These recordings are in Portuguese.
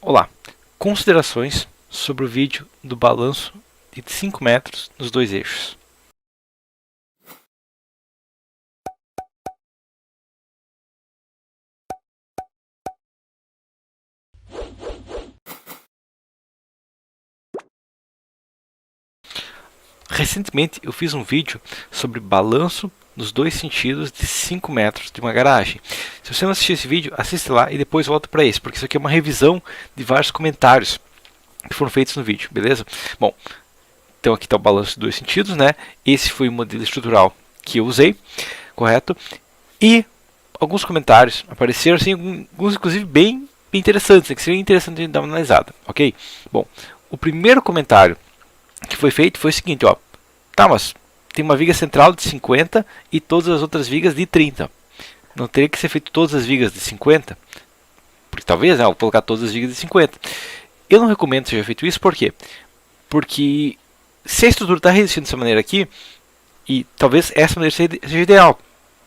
Olá, considerações sobre o vídeo do balanço de 5 metros nos dois eixos. Recentemente eu fiz um vídeo sobre balanço nos dois sentidos de 5 metros de uma garagem. Se você não assistiu esse vídeo, assiste lá e depois volta para esse, porque isso aqui é uma revisão de vários comentários que foram feitos no vídeo, beleza? Bom, então aqui está o balanço de dois sentidos, né? Esse foi o modelo estrutural que eu usei, correto? E alguns comentários apareceram, assim, alguns inclusive bem interessantes, né? Que seria interessante a gente dar uma analisada, ok? Bom, o primeiro comentário que foi feito foi o seguinte, ó. Tá, mas tem uma viga central de 50 e todas as outras vigas de 30. Não teria que ser feito todas as vigas de 50? Porque talvez, né, eu vou colocar todas as vigas de 50. Eu não recomendo que seja feito isso, por quê? Porque se a estrutura está resistindo dessa maneira aqui, e talvez essa maneira seja ideal,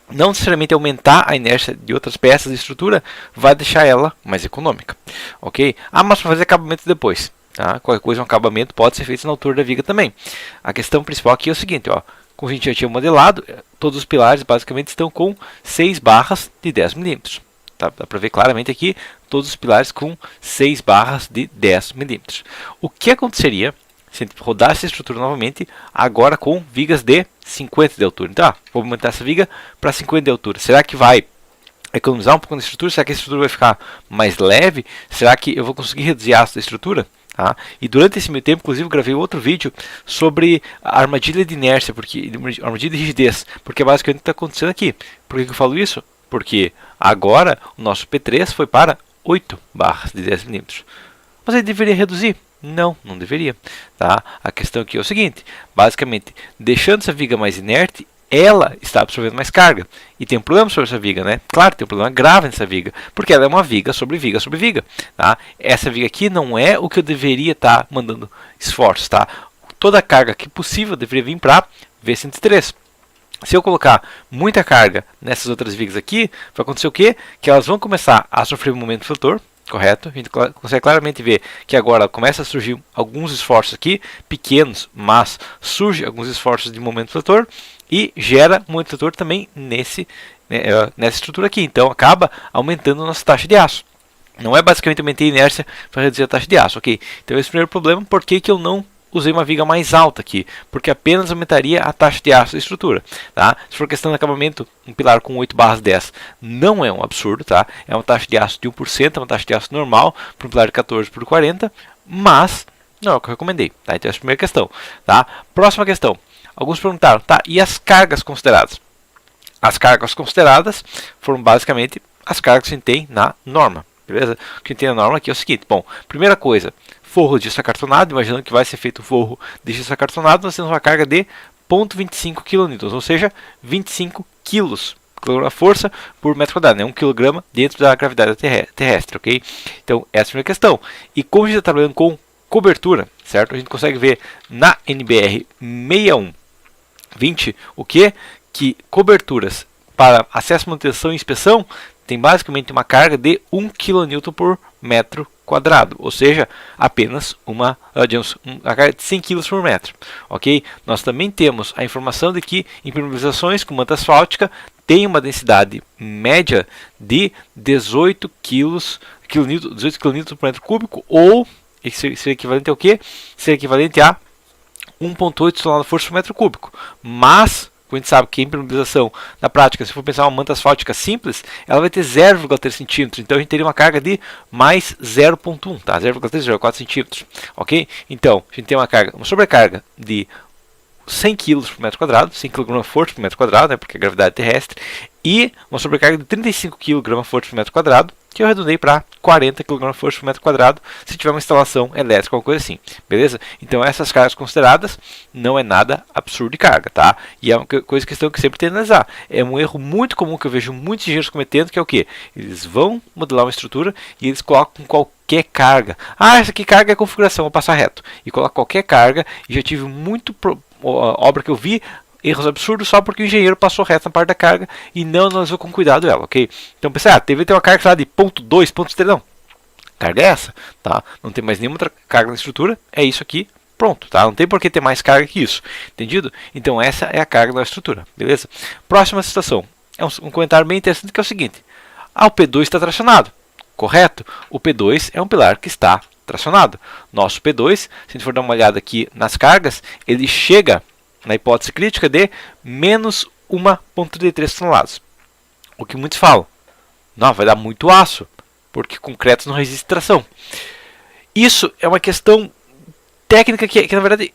não necessariamente aumentar a inércia de outras peças de estrutura vai deixar ela mais econômica, ok? Ah, mas para fazer acabamento depois, tá? Qualquer coisa, um acabamento pode ser feito na altura da viga também. A questão principal aqui é o seguinte, ó, como a gente já tinha modelado, todos os pilares basicamente estão com 6 barras de 10 milímetros. Tá? Dá para ver claramente aqui, todos os pilares com 6 barras de 10 milímetros. O que aconteceria se a gente rodasse essa estrutura novamente, agora com vigas de 50 de altura? Então, vou aumentar essa viga para 50 de altura. Será que vai economizar um pouco na estrutura? Será que a estrutura vai ficar mais leve? Será que eu vou conseguir reduzir a ácido da estrutura? Tá? E durante esse meio tempo, inclusive, eu gravei outro vídeo sobre a armadilha de inércia, armadilha de rigidez, porque é basicamente o que está acontecendo aqui. Por que eu falo isso? Porque agora o nosso P3 foi para 8 barras de 10 milímetros. Mas ele deveria reduzir? Não, não deveria. Tá? A questão aqui é o seguinte, basicamente, deixando essa viga mais inerte, ela está absorvendo mais carga. E tem um problema sobre essa viga, né? Claro, tem um problema grave nessa viga, porque ela é uma viga sobre viga sobre viga. Tá? Essa viga aqui não é o que eu deveria estar mandando esforços. Tá? Toda a carga que possível deveria vir para V103. Se eu colocar muita carga nessas outras vigas aqui, vai acontecer o quê? Que elas vão começar a sofrer um momento flutor, correto? A gente consegue claramente ver que agora começa a surgir alguns esforços aqui, pequenos, mas surge alguns esforços de momento flutor e gera momento flutor também nessa estrutura aqui. Então acaba aumentando a nossa taxa de aço. Não é basicamente aumentar a inércia para reduzir a taxa de aço, ok? Então esse é o primeiro problema. Por que eu não usei uma viga mais alta aqui? Porque apenas aumentaria a taxa de aço da estrutura. Tá? Se for questão de acabamento, um pilar com 8 barras 10 não é um absurdo. Tá? É uma taxa de aço de 1%, é uma taxa de aço normal para um pilar de 14 por 40, mas não é o que eu recomendei. Tá? Então essa é a primeira questão. Tá? Próxima questão. Alguns perguntaram, tá, e as cargas consideradas? As cargas consideradas foram basicamente as cargas que a gente tem na norma. Beleza? O que a gente tem na norma aqui é o seguinte. Bom, primeira coisa, forro de gesso acartonado, imaginando que vai ser feito o forro de gesso acartonado, nós temos uma carga de 0,25 kN, ou seja, 25 kg a força por metro quadrado, né? 1 kg dentro da gravidade terrestre, ok? Então, essa é a primeira questão. E como a gente está trabalhando com cobertura, certo? A gente consegue ver na NBR 6120 o que? Que coberturas para acesso, manutenção e inspeção tem basicamente uma carga de 1 kN por metro quadrado, ou seja, apenas uma carga de 100 kg por metro, ok? Nós também temos a informação de que impermeabilizações com manta asfáltica tem uma densidade média de 18 kN por metro cúbico, ou isso seria equivalente ao quê? Seria equivalente a 1,8 toneladas por metro cúbico, mas a gente sabe que a impermeabilização, na prática, se for pensar uma manta asfáltica simples, ela vai ter 0,3 centímetros. Então a gente teria uma carga de mais 0,1, tá? 0,3, 0,4 centímetros. Ok? Então, a gente tem uma sobrecarga de 100 kg por metro quadrado, 100 kg força por metro quadrado, né, porque é gravidade terrestre, e uma sobrecarga de 35 kg força por metro quadrado, que eu arredondei para 40 kg força por metro quadrado, se tiver uma instalação elétrica ou coisa assim, beleza? Então essas cargas consideradas não é nada absurdo de carga, tá? E é uma questão que sempre tem que analisar. É um erro muito comum que eu vejo muitos engenheiros cometendo, que é o quê? Eles vão modelar uma estrutura e eles colocam qualquer carga. Ah, essa aqui carga é configuração, vou passar reto. E coloca qualquer carga, e já tive obra que eu vi erros absurdos só porque o engenheiro passou reto na parte da carga e não analisou com cuidado ela, ok? Então pensei, deve ter uma carga lá de 0,2, 0,3, não. carga é essa, tá? Não tem mais nenhuma outra carga na estrutura, é isso aqui, pronto, tá? Não tem por que ter mais carga que isso, entendido? Então essa é a carga da estrutura, beleza? Próxima situação, é um comentário bem interessante que é o seguinte: o P2 está tracionado, correto? O P2 é um pilar que está tracionado. Nosso P2, se a gente for dar uma olhada aqui nas cargas, ele chega na hipótese crítica de menos 1,33 toneladas. O que muitos falam, não, vai dar muito aço, porque concreto não resiste tração. Isso é uma questão técnica que na verdade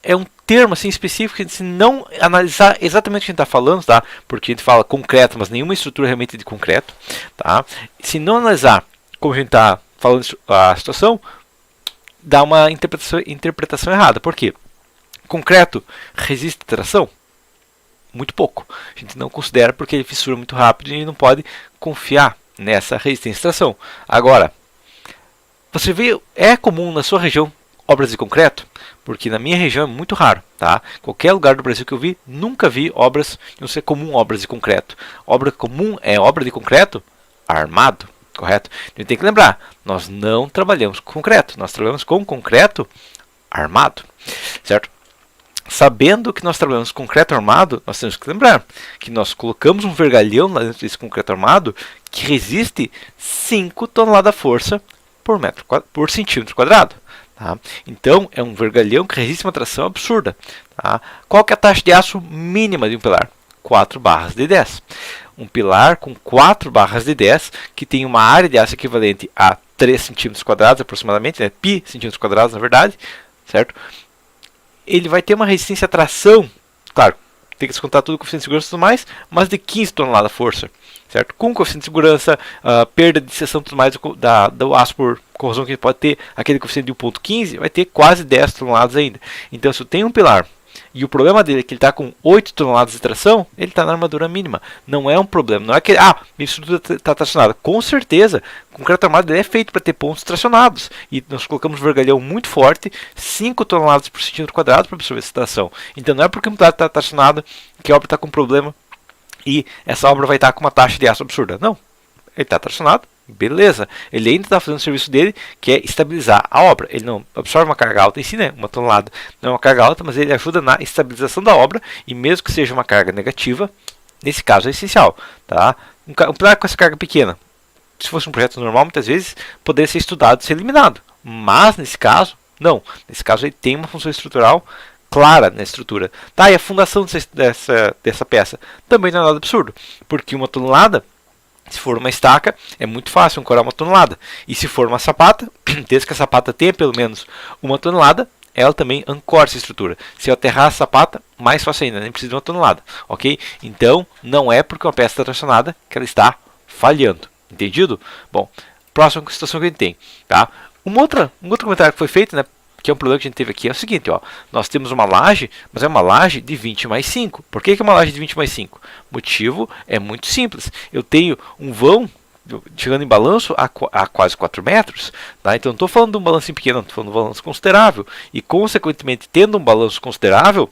é um termo assim específico que, se não analisar exatamente o que a gente está falando, tá? Porque a gente fala concreto, mas nenhuma estrutura realmente é de concreto, tá? Se não analisar como a gente está falando a situação, dá uma interpretação errada. Por quê? Concreto resiste tração? Muito pouco. A gente não considera porque ele fissura muito rápido e não pode confiar nessa resistência à tração. Agora, você vê, é comum na sua região obras de concreto? Porque na minha região é muito raro, tá? Qualquer lugar do Brasil que eu vi, nunca vi obras, não sei, comum obras de concreto. Obra comum é obra de concreto armado, correto? A gente tem que lembrar, nós não trabalhamos com concreto, nós trabalhamos com concreto armado, certo? Sabendo que nós trabalhamos com concreto armado, nós temos que lembrar que nós colocamos um vergalhão lá dentro desse concreto armado que resiste 5 toneladas de força por centímetro quadrado. Tá? Então, é um vergalhão que resiste uma tração absurda. Tá? Qual que é a taxa de aço mínima de um pilar? 4 barras de 10. Um pilar com 4 barras de 10, que tem uma área de aço equivalente a 3 centímetros quadrados aproximadamente, né? Pi centímetros quadrados na verdade, certo? Ele vai ter uma resistência à tração, claro, tem que descontar tudo com coeficiente de segurança e tudo mais, mas de 15 toneladas de força, certo? Com coeficiente de segurança, perda de seção e tudo mais do aço por corrosão que ele pode ter, aquele coeficiente de 1,15, vai ter quase 10 toneladas ainda. Então, se eu tenho um pilar e o problema dele é que ele está com 8 toneladas de tração, ele está na armadura mínima. Não é um problema. Não é que minha estrutura está tracionada. Com certeza, o concreto armado é feito para ter pontos tracionados. E nós colocamos um vergalhão muito forte, 5 toneladas por centímetro quadrado para absorver essa tração. Então não é porque o pilar está tracionado que a obra está com problema e essa obra vai estar com uma taxa de aço absurda. Não. Ele está tracionado. Beleza, ele ainda está fazendo o serviço dele, que é estabilizar a obra. Ele não absorve uma carga alta em si, né? Uma tonelada não é uma carga alta, mas ele ajuda na estabilização da obra, e mesmo que seja uma carga negativa, nesse caso é essencial. Tá? Um pilar com essa carga pequena, se fosse um projeto normal, muitas vezes poderia ser estudado e ser eliminado. Mas nesse caso, não. Nesse caso ele tem uma função estrutural clara na estrutura. Tá, e a fundação dessa peça também não é nada absurdo, porque uma tonelada, se for uma estaca, é muito fácil ancorar uma tonelada. E se for uma sapata, desde que a sapata tenha pelo menos 1 tonelada, ela também ancora essa estrutura. Se eu aterrar a sapata, mais fácil ainda, nem precisa de 1 tonelada. Ok? Então, não é porque uma peça está tracionada que ela está falhando. Entendido? Bom, próxima situação que a gente tem. Tá? Um outro comentário que foi feito, né, que é um problema que a gente teve aqui, é o seguinte, ó, nós temos uma laje, mas é uma laje de 20 mais 5. Por que é uma laje de 20 mais 5? O motivo é muito simples. Eu tenho um vão chegando em balanço a quase 4 metros, tá? Então não estou falando de um balanço pequeno, estou falando de um balanço considerável. E, consequentemente, tendo um balanço considerável,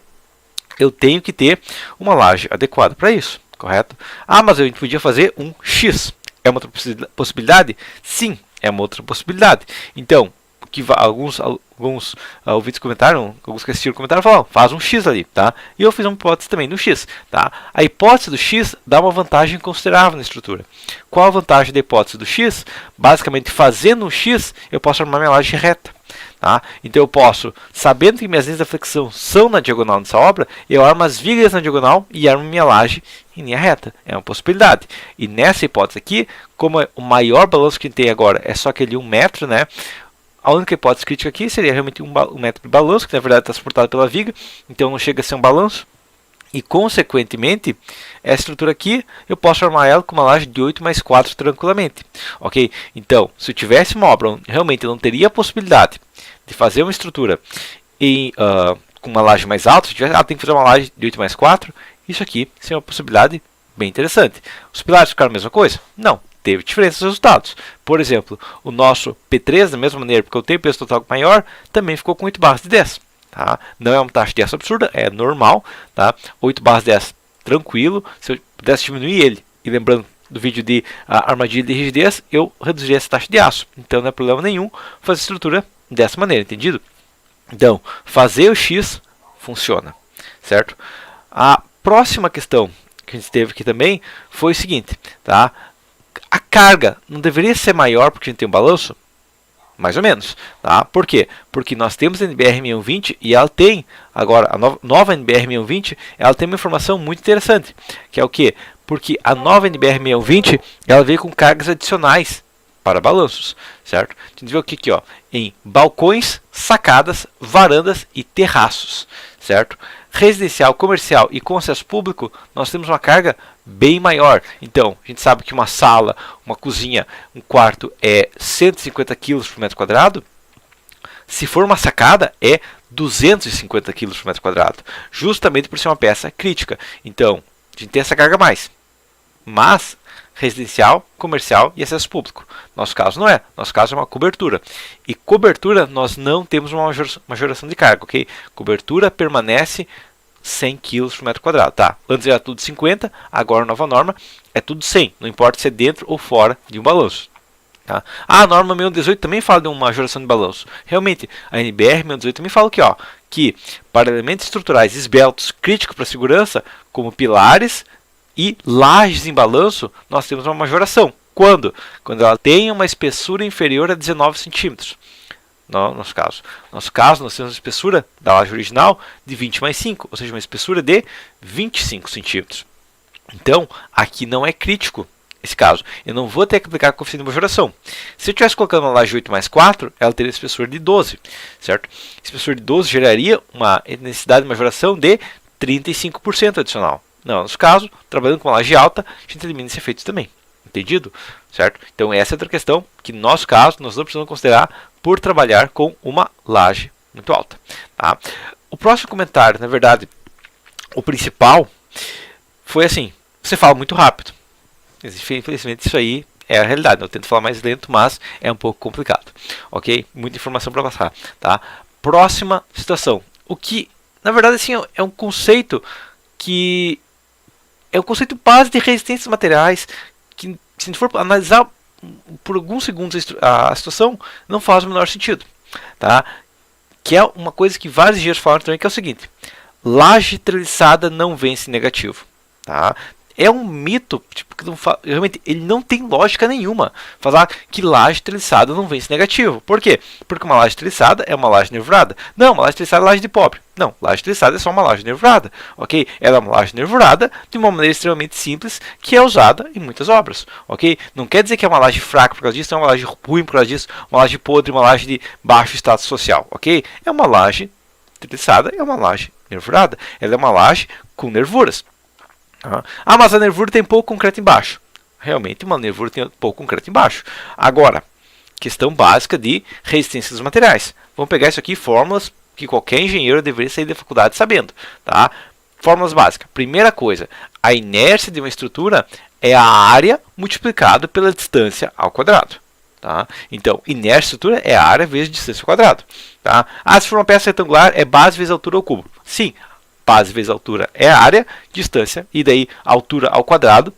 eu tenho que ter uma laje adequada para isso, correto? Mas a gente podia fazer um X. É uma outra possibilidade? Sim, é uma outra possibilidade. Então, que alguns ouvintes comentaram, alguns que assistiram comentaram, falaram, faz um X ali, tá? E eu fiz uma hipótese também no X, tá? A hipótese do X dá uma vantagem considerável na estrutura. Qual a vantagem da hipótese do X? Basicamente, fazendo um X, eu posso armar minha laje reta, tá? Então eu posso, sabendo que minhas linhas da flexão são na diagonal dessa obra, eu armo as vigas na diagonal e armo minha laje em linha reta. É uma possibilidade. E nessa hipótese aqui, como o maior balanço que tem agora é só aquele 1 metro, né? A única hipótese crítica aqui seria realmente um metro de balanço, que na verdade está suportado pela viga, então não chega a ser um balanço. E, consequentemente, essa estrutura aqui, eu posso armar ela com uma laje de 8 mais 4 tranquilamente. Ok? Então, se eu tivesse uma obra onde realmente eu não teria a possibilidade de fazer uma estrutura com uma laje mais alta, se eu tivesse, tem que fazer uma laje de 8 mais 4, isso aqui seria uma possibilidade bem interessante. Os pilares ficaram a mesma coisa? Não. Teve diferenças nos resultados. Por exemplo, o nosso P3, da mesma maneira, porque eu tenho peso total maior, também ficou com 8 barras de 10. Tá? Não é uma taxa de aço absurda, é normal. Tá? 8 barras de 10, tranquilo. Se eu pudesse diminuir ele, e lembrando do vídeo de armadilha de rigidez, eu reduziria essa taxa de aço. Então não é problema nenhum fazer a estrutura dessa maneira, entendido? Então, fazer o X funciona, certo? A próxima questão que a gente teve aqui também foi o seguinte, tá? A carga não deveria ser maior porque a gente tem um balanço? Mais ou menos, tá? Por quê? Porque nós temos a NBR 6120 e ela tem, agora, a nova NBR 6120, ela tem uma informação muito interessante, que é o quê? Porque a nova NBR 6120, ela veio com cargas adicionais para balanços, certo? A gente vê o que aqui, ó, em balcões, sacadas, varandas e terraços, certo? Residencial, comercial e com acesso público, nós temos uma carga bem maior. Então, a gente sabe que uma sala, uma cozinha, um quarto é 150 kg por metro quadrado. Se for uma sacada, é 250 kg por metro quadrado, justamente por ser uma peça crítica. Então, a gente tem essa carga a mais. Mas, residencial, comercial e acesso público. Nosso caso não é. Nosso caso é uma cobertura. E cobertura, nós não temos uma majoração de carga, ok? Cobertura permanece 100 kg por metro quadrado, tá? Antes era tudo 50, agora a nova norma é tudo 100, não importa se é dentro ou fora de um balanço. Tá? A norma 6118 também fala de uma majoração de balanço. Realmente, a NBR 6118 também fala aqui, ó, que para elementos estruturais esbeltos críticos para a segurança, como pilares e lajes em balanço, nós temos uma majoração. Quando? Quando ela tem uma espessura inferior a 19 centímetros. No nosso caso, nós temos uma espessura da laje original de 20 mais 5, ou seja, uma espessura de 25 centímetros. Então, aqui não é crítico esse caso. Eu não vou ter que aplicar a coeficiente de majoração. Se eu estivesse colocando uma laje 8 mais 4, ela teria espessura de 12, certo? Espessura de 12 geraria uma necessidade de majoração de 35% adicional. No nosso caso, trabalhando com uma laje alta, a gente elimina esse efeito também. Entendido? Certo? Então essa é outra questão que no nosso caso nós não precisamos considerar por trabalhar com uma laje muito alta. Tá? O próximo comentário, na verdade, o principal, foi assim, você fala muito rápido. Infelizmente isso aí é a realidade. Eu tento falar mais lento, mas é um pouco complicado. Ok? Muita informação para passar. Tá? Próxima situação. O que, na verdade, assim, é um conceito que é um conceito base de resistência dos materiais que, se a gente for analisar por alguns segundos a situação, não faz o menor sentido. Tá? Que é uma coisa que vários engenheiros falaram também, que é o seguinte: laje treliçada não vence negativo. Tá? É um mito, tipo, que realmente ele não tem lógica nenhuma falar que laje treliçada não vence negativo. Por quê? Porque uma laje treliçada é uma laje nervurada. Não, uma laje treliçada é laje de pobre. Não, laje treliçada é só uma laje nervurada. Ok? Ela é uma laje nervurada de uma maneira extremamente simples que é usada em muitas obras. Ok? Não quer dizer que é uma laje fraca por causa disso, é uma laje ruim por causa disso, uma laje podre, uma laje de baixo status social. Ok? É uma laje treliçada, é uma laje nervurada. Ela é uma laje com nervuras. Ah, mas a nervura tem pouco concreto embaixo. Realmente, uma nervura tem pouco concreto embaixo. Agora, questão básica de resistência dos materiais. Vamos pegar isso aqui, fórmulas que qualquer engenheiro deveria sair da faculdade sabendo. Tá? Fórmulas básicas. Primeira coisa, a inércia de uma estrutura é a área multiplicado pela distância ao quadrado. Tá? Então, inércia de estrutura é a área vezes distância ao quadrado. Tá? Ah, se for uma peça retangular, é base vezes altura ao cubo. Sim. Base vezes altura é a área, distância, e daí altura ao quadrado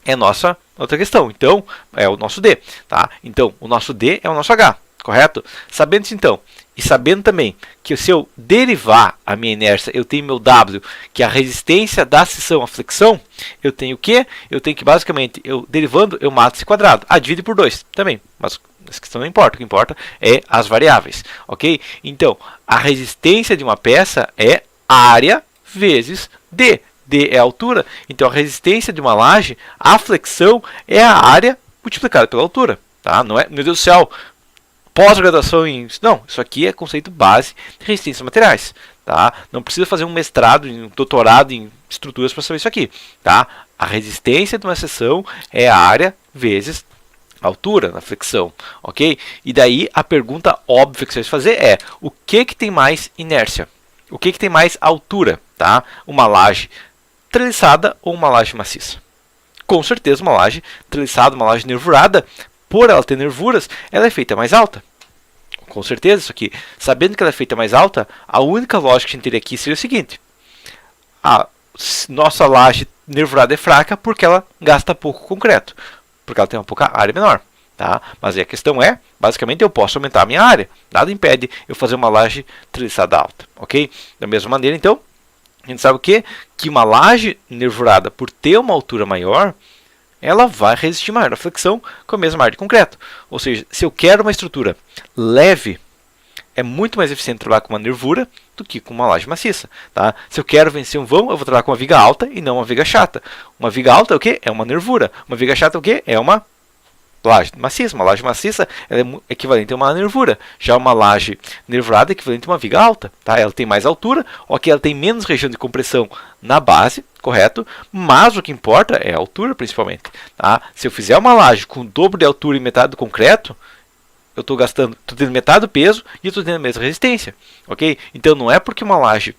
é nossa outra questão. Então, é o nosso D. Tá? Então, o nosso D é o nosso H, correto? Sabendo isso, então, e sabendo também que se eu derivar a minha inércia, eu tenho meu W, que é a resistência da seção à flexão, eu tenho o quê? Eu tenho que, basicamente, derivando, eu mato esse quadrado. Ah, divide por 2 também, mas essa questão não importa. O que importa é as variáveis, ok? Então, a resistência de uma peça é área vezes D. D é a altura, então a resistência de uma laje, a flexão é a área multiplicada pela altura. Tá? Não é, meu Deus do céu, pós-graduação em... Não, isso aqui é conceito base de resistência a materiais. Tá? Não precisa fazer um mestrado, um doutorado em estruturas para saber isso aqui. Tá? A resistência de uma seção é a área vezes a altura na flexão. Ok? E daí a pergunta óbvia que você vai fazer é: o que tem mais inércia? O que tem mais altura? Tá? Uma laje treliçada ou uma laje maciça? Com certeza uma laje treliçada, uma laje nervurada, por ela ter nervuras, ela é feita mais alta. Com certeza isso aqui. Sabendo que ela é feita mais alta, a única lógica que a gente teria aqui seria o seguinte: a nossa laje nervurada é fraca porque ela gasta pouco concreto, porque ela tem uma pouca área menor. Tá? Mas aí a questão é, basicamente eu posso aumentar a minha área, nada impede eu fazer uma laje treliçada alta, ok? Da mesma maneira, então, a gente sabe o quê? Que uma laje nervurada, por ter uma altura maior, ela vai resistir maior à flexão com a mesma área de concreto. Ou seja, se eu quero uma estrutura leve, é muito mais eficiente trabalhar com uma nervura do que com uma laje maciça. Tá? Se eu quero vencer um vão, eu vou trabalhar com uma viga alta e não uma viga chata. Uma viga alta é o quê? É uma nervura. Uma viga chata é o quê? É uma laje maciça. Uma laje maciça ela é equivalente a uma nervura. Já uma laje nervurada é equivalente a uma viga alta. Tá? Ela tem mais altura, ok, ela tem menos região de compressão na base, correto? Mas o que importa é a altura, principalmente. Tá? Se eu fizer uma laje com o dobro de altura e metade do concreto, eu estou tendo metade do peso e estou tendo a mesma resistência, ok? Então não é porque uma laje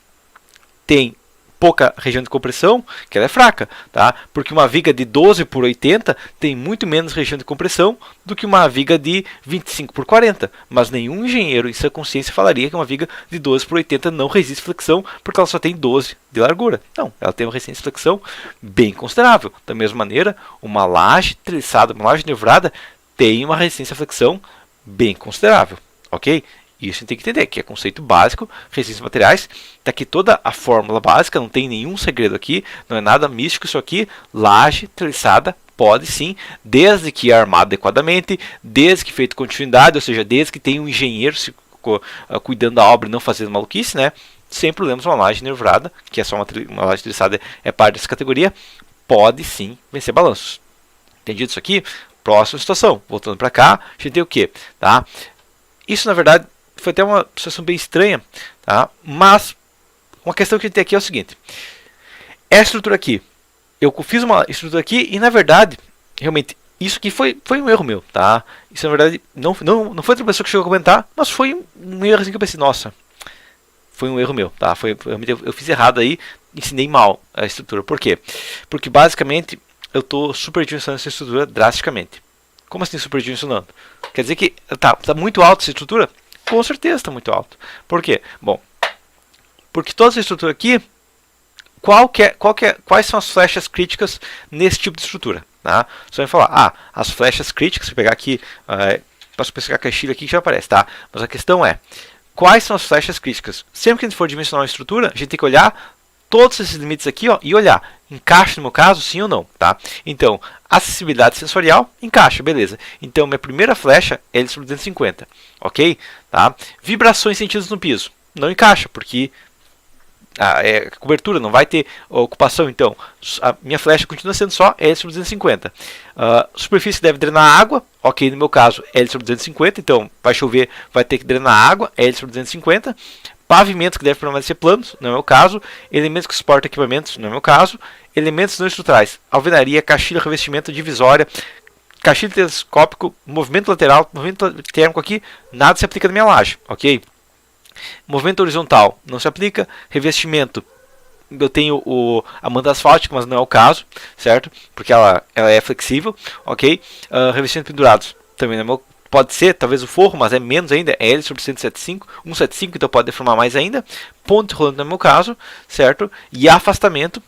tem pouca região de compressão que ela é fraca, tá? Porque uma viga de 12 por 80 tem muito menos região de compressão do que uma viga de 25 por 40, mas nenhum engenheiro em sua consciência falaria que uma viga de 12 por 80 não resiste flexão porque ela só tem 12 de largura. Não, ela tem uma resistência de flexão bem considerável. Da mesma maneira, uma laje treliçada, uma laje nervurada tem uma resistência à flexão bem considerável, ok? Isso a gente tem que entender, que é conceito básico, resistência de materiais. Está aqui toda a fórmula básica, não tem nenhum segredo aqui, não é nada místico isso aqui. Laje treliçada pode sim, desde que é armado adequadamente, desde que feito continuidade, ou seja, desde que tem um engenheiro cuidando da obra e não fazendo maluquice, né? Sem problemas, uma laje nervurada, que é só uma laje treliçada, é parte dessa categoria, pode sim vencer balanços. Entendido isso aqui? Próxima situação, voltando para cá, a gente tem o que? Tá? Isso na verdade foi até uma situação bem estranha, tá? Mas uma questão que a gente tem aqui é o seguinte: essa estrutura aqui, eu fiz uma estrutura aqui e na verdade, realmente, isso aqui foi um erro meu, tá? Isso na verdade não foi outra pessoa que chegou a comentar, mas foi um erro assim que eu pensei, nossa, foi um erro meu, tá? Eu fiz errado aí, ensinei mal a estrutura. Por quê? Porque basicamente eu estou superdimensionando essa estrutura drasticamente. Como assim superdimensionando? Quer dizer que tá muito alta essa estrutura? Com certeza está muito alto. Por quê? Bom, porque toda essa estrutura aqui, quais são as flechas críticas nesse tipo de estrutura? Tá? Você vai falar, as flechas críticas, se eu pegar aqui, posso pegar a caixilha aqui que já aparece, tá? Mas a questão é, quais são as flechas críticas? Sempre que a gente for dimensionar uma estrutura, a gente tem que olhar todos esses limites aqui, ó, e olhar, encaixa no meu caso, sim ou não, tá? Então, acessibilidade sensorial, encaixa, beleza. Então, minha primeira flecha é L sobre 250, ok? Tá? Vibrações sentidas no piso, não encaixa, porque cobertura, não vai ter ocupação, então, a minha flecha continua sendo só L sobre 250. Superfície deve drenar água, ok, no meu caso, L sobre 250, então, vai chover, vai ter que drenar água, L sobre 250. Pavimentos que devem permanecer planos, não é o meu caso. Elementos que suportam equipamentos, não é o meu caso. Elementos não estruturais, alvenaria, caixilha, revestimento, divisória, caixilha telescópico, movimento lateral, movimento térmico aqui, nada se aplica na minha laje, ok? Movimento horizontal, não se aplica. Revestimento, eu tenho a manta asfáltica, mas não é o caso, certo? Porque ela é flexível, ok? Revestimento pendurados, também não é o meu. Pode ser, talvez o forro, mas é menos ainda, é L sobre 175, então pode deformar mais ainda. Ponto rolante no meu caso, certo? E afastamento,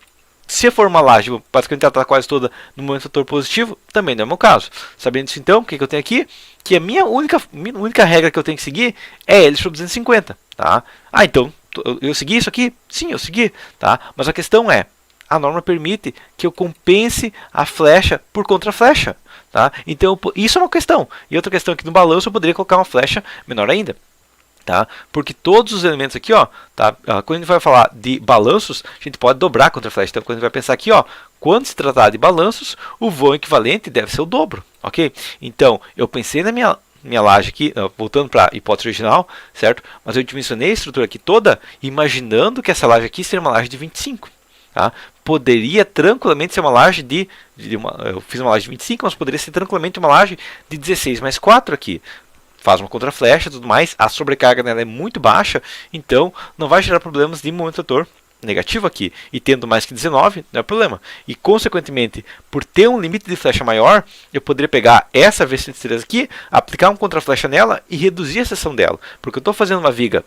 se for uma laje, basicamente ela está quase toda no momento fator positivo, também não é o meu caso. Sabendo isso então, o que eu tenho aqui? Que a minha única regra que eu tenho que seguir é L sobre 250, tá? Então, eu segui isso aqui? Sim, eu segui, tá? Mas a questão é, a norma permite que eu compense a flecha por contra-flecha. Tá? Então, isso é uma questão. E outra questão é que no balanço eu poderia colocar uma flecha menor ainda. Tá? Porque todos os elementos aqui, ó, tá? Quando a gente vai falar de balanços, a gente pode dobrar contra a flecha. Então, quando a gente vai pensar aqui, ó, quando se tratar de balanços, o vão equivalente deve ser o dobro. Ok? Então, eu pensei na minha laje aqui, voltando para a hipótese original, certo? Mas eu dimensionei a estrutura aqui toda, imaginando que essa laje aqui seria uma laje de 25. Tá? Poderia tranquilamente ser uma laje eu fiz uma laje de 25, mas poderia ser tranquilamente uma laje de 16 mais 4 aqui. Faz uma contraflecha e tudo mais, a sobrecarga nela é muito baixa, então não vai gerar problemas de momento fator negativo aqui. E tendo mais que 19, não é problema. E consequentemente, por ter um limite de flecha maior, eu poderia pegar essa V103 aqui, aplicar um contraflecha nela e reduzir a seção dela. Porque eu estou fazendo uma viga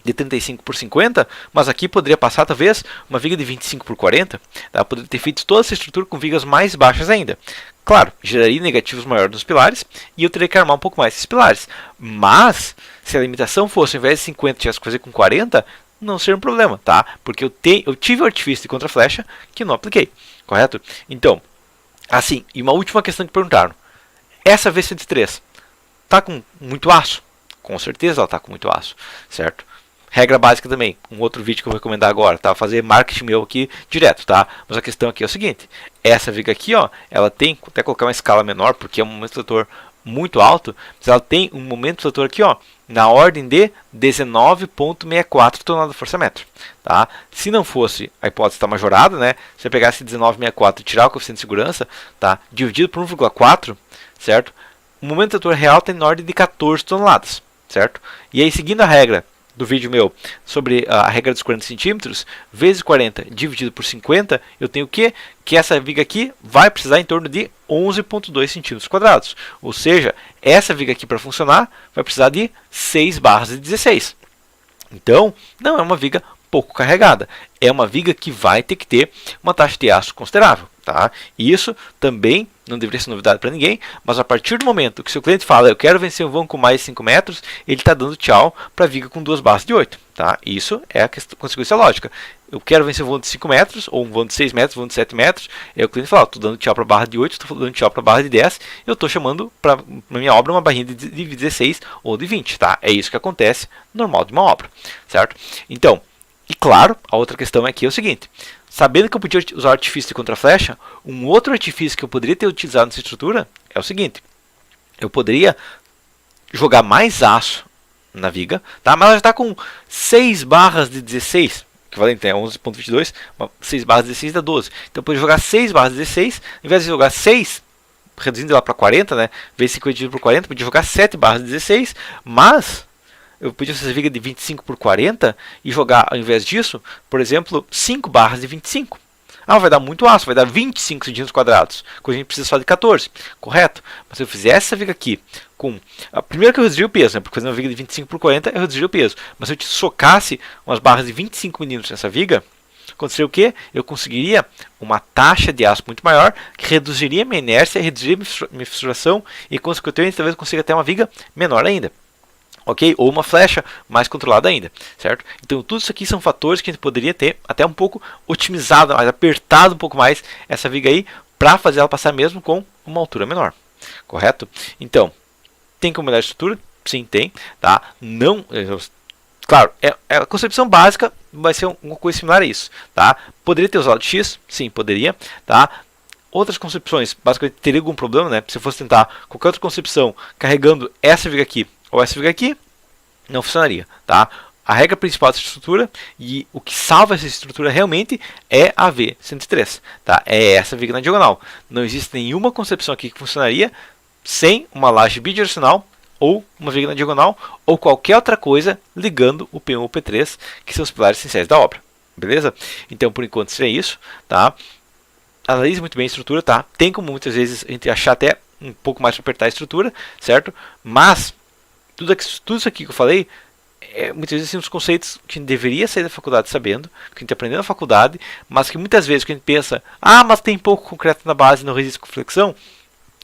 de 35 por 50, mas aqui poderia passar talvez uma viga de 25 por 40, tá? Poderia ter feito toda essa estrutura com vigas mais baixas ainda. Claro, geraria negativos maiores nos pilares e eu teria que armar um pouco mais esses pilares. Mas, se a limitação fosse, ao invés de 50, tivesse que fazer com 40, não seria um problema, tá? Porque eu tive o artifício de contra-flecha que não apliquei, correto? Então, assim, e uma última questão que perguntaram. Essa V103 está com muito aço? Com certeza ela está com muito aço, certo? Regra básica também, um outro vídeo que eu vou recomendar agora, tá? Fazer marketing meu aqui direto, tá? Mas a questão aqui é o seguinte, essa viga aqui, ó, ela tem, até colocar uma escala menor, porque é um momento flutuador muito alto, mas ela tem um momento flutuador aqui, ó, na ordem de 19,64 toneladas-força-metro, tá? Se não fosse a hipótese estar majorada, né? Se eu pegasse 19,64 e tirar o coeficiente de segurança, tá? Dividido por 1,4, certo? O momento flutuador real tem na ordem de 14 toneladas, certo? E aí, seguindo a regra do vídeo meu sobre a regra dos 40 centímetros, vezes 40 dividido por 50, eu tenho o quê? Que essa viga aqui vai precisar em torno de 11,2 centímetros quadrados. Ou seja, essa viga aqui para funcionar vai precisar de 6 barras de 16. Então, não é uma viga pouco carregada. É uma viga que vai ter que ter uma taxa de aço considerável. Tá? E isso também não deveria ser novidade para ninguém, mas a partir do momento que seu cliente fala eu quero vencer um vão com mais de 5 metros, ele está dando tchau para a viga com 2 barras de 8. Tá? Isso é a consequência lógica. Eu quero vencer um vão de 5 metros, ou um vão de 6 metros, um vão de 7 metros, aí o cliente fala, estou dando tchau para a barra de 8, estou dando tchau para a barra de 10, eu estou chamando para minha obra uma barrinha de 16 ou de 20. Tá? É isso que acontece normal de uma obra. Certo? Então, e claro, a outra questão aqui é o seguinte, sabendo que eu podia usar o artifício de contra-flecha, um outro artifício que eu poderia ter utilizado nessa estrutura é o seguinte, eu poderia jogar mais aço na viga, tá? Mas ela já está com 6 barras de 16, equivalente a 11,22, 6 barras de 16 dá 12. Então eu poderia jogar 6 barras de 16, ao invés de jogar 6, reduzindo lá para 40, né? Vezes 50 dividido por 40, eu podia jogar 7 barras de 16, mas eu podia fazer viga de 25 por 40 e jogar, ao invés disso, por exemplo, 5 barras de 25. Ah, vai dar muito aço, vai dar 25 centímetros quadrados, quando a gente precisa só de 14, correto? Mas se eu fizesse essa viga aqui com... Primeiro que eu reduziria o peso, né? Porque fazendo uma viga de 25 por 40 eu reduziria o peso. Mas se eu socasse umas barras de 25 milímetros nessa viga, aconteceria o quê? Eu conseguiria uma taxa de aço muito maior, que reduziria minha inércia, reduziria minha fissuração e, consequentemente, talvez eu consiga ter uma viga menor ainda. Ok? Ou uma flecha mais controlada ainda, certo? Então tudo isso aqui são fatores que a gente poderia ter até um pouco otimizado, mais apertado um pouco mais essa viga aí para fazer ela passar mesmo com uma altura menor, correto? Então, tem como mudar a estrutura? Sim, tem, tá? Não, claro, a concepção básica vai ser uma coisa similar a isso, tá? Poderia ter usado X? Sim, poderia, tá? Outras concepções, basicamente teria algum problema, né? Se eu fosse tentar qualquer outra concepção carregando essa viga aqui ou essa viga aqui, não funcionaria, tá? A regra principal dessa estrutura e o que salva essa estrutura realmente é a V103, tá? É essa viga na diagonal. Não existe nenhuma concepção aqui que funcionaria sem uma laje bidirecional ou uma viga na diagonal ou qualquer outra coisa ligando o P1 ou P3, que são os pilares essenciais da obra, beleza? Então, por enquanto, seria isso, tá? Analise muito bem a estrutura, tá? Tem como muitas vezes a gente achar até um pouco mais para apertar a estrutura, certo? Mas tudo isso aqui que eu falei, muitas vezes são os conceitos que a gente deveria sair da faculdade sabendo, que a gente aprendeu na faculdade, mas que muitas vezes que a gente pensa, mas tem pouco concreto na base, não resiste com flexão,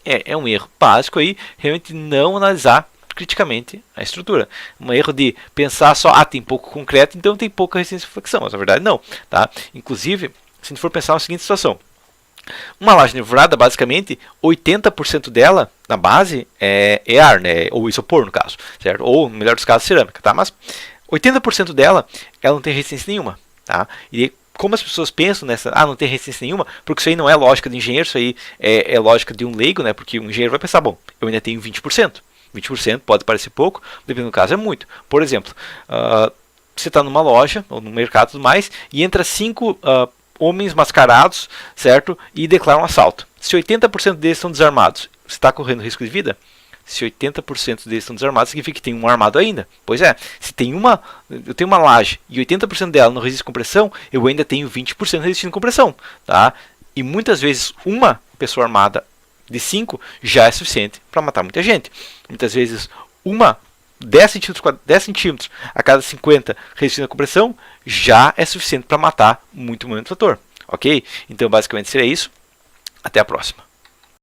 é um erro básico aí, realmente não analisar criticamente a estrutura. Um erro de pensar só, tem pouco concreto, então tem pouca resistência à flexão, mas na verdade não, tá? Inclusive, se a gente for pensar na seguinte situação, uma laje nervurada, basicamente, 80% dela, na base, é ar, né? Ou isopor, no caso, certo? Ou, no melhor dos casos, cerâmica, tá? Mas 80% dela, ela não tem resistência nenhuma, tá? E como as pessoas pensam nessa, não tem resistência nenhuma, porque isso aí não é lógica de engenheiro, isso aí é lógica de um leigo, né? Porque um engenheiro vai pensar, bom, eu ainda tenho 20%. 20% pode parecer pouco, dependendo do caso é muito. Por exemplo, você está numa loja, ou no mercado e tudo mais, e entra 5... homens mascarados, certo? E declaram um assalto. Se 80% deles estão desarmados, você está correndo risco de vida? Se 80% deles estão desarmados, significa que tem um armado ainda. Pois é, se eu tenho uma laje e 80% dela não resiste compressão, eu ainda tenho 20% resistindo compressão, tá? E muitas vezes uma pessoa armada de 5 já é suficiente para matar muita gente. Muitas vezes uma 10 centímetros a cada 50 resistindo à compressão já é suficiente para matar muito trator, ok? Então basicamente seria isso. Até a próxima.